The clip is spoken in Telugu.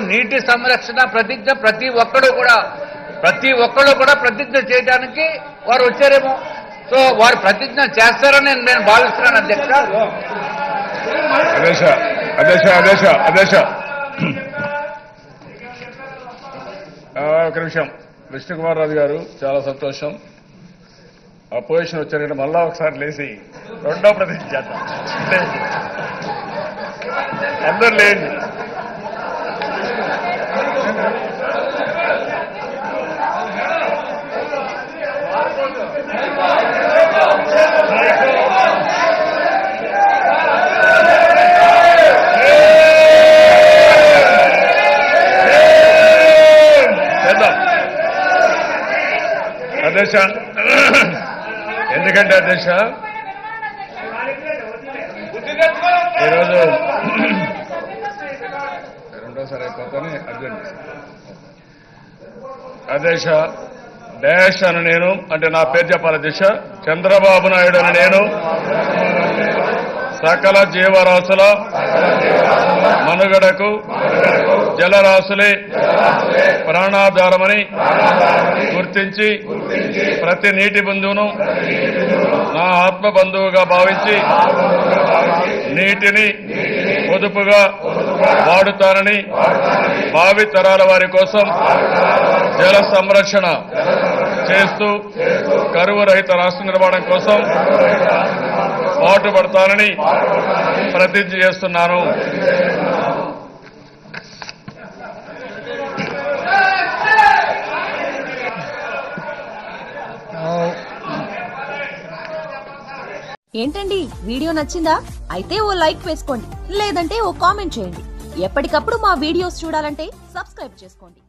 నీటి సంరక్షణ ప్రతిజ్ఞ ప్రతి ఒక్కడు కూడా ప్రతిజ్ఞ చేయడానికి వారు వచ్చారేమో. సో వారు ప్రతిజ్ఞ చేస్తారని నేను భావిస్తున్నాను అధ్యక్ష. ఒక నిమిషం. విష్ణుకుమార్ రాజు గారు, చాలా సంతోషం. అపోజిషన్ వచ్చారంటే మళ్ళా ఒకసారి లేచి రెండో ప్రతిజ్ఞ చేద్దాం. అందరూ లేండి. అధ్యక్ష, ఎందుకంటే అధ్యక్ష ఈరోజు రెండోసారి అయిపోతానే అర్జెంట్. అధ్యక్ష, డాష్ అని నేను, అంటే నా పేరు చెప్పాలి అధ్యక్ష, చంద్రబాబు నాయుడు అని నేను సకల జీవరాశుల మనుగడకు జలరాశులే ప్రాణాధారమని గుర్తించి ప్రతి నీటి బిందువును నా ఆత్మ బంధువుగా భావించి నీటిని పొదుపుగా వాడుతానని, భావి తరాల వారి కోసం జల సంరక్షణ చేస్తూ కరువు రహిత రాష్ట్ర నిర్మాణం కోసం పాటుపడతానని ప్రతిజ్ఞ చేస్తున్నాను. ఏంటండి, వీడియో నచ్చిందా? అయితే ఓ లైక్ వేసుకోండి, లేదంటే ఓ కామెంట్ చేయండి. ఎప్పటికప్పుడు మా వీడియోస్ చూడాలంటే సబ్స్క్రైబ్ చేసుకోండి.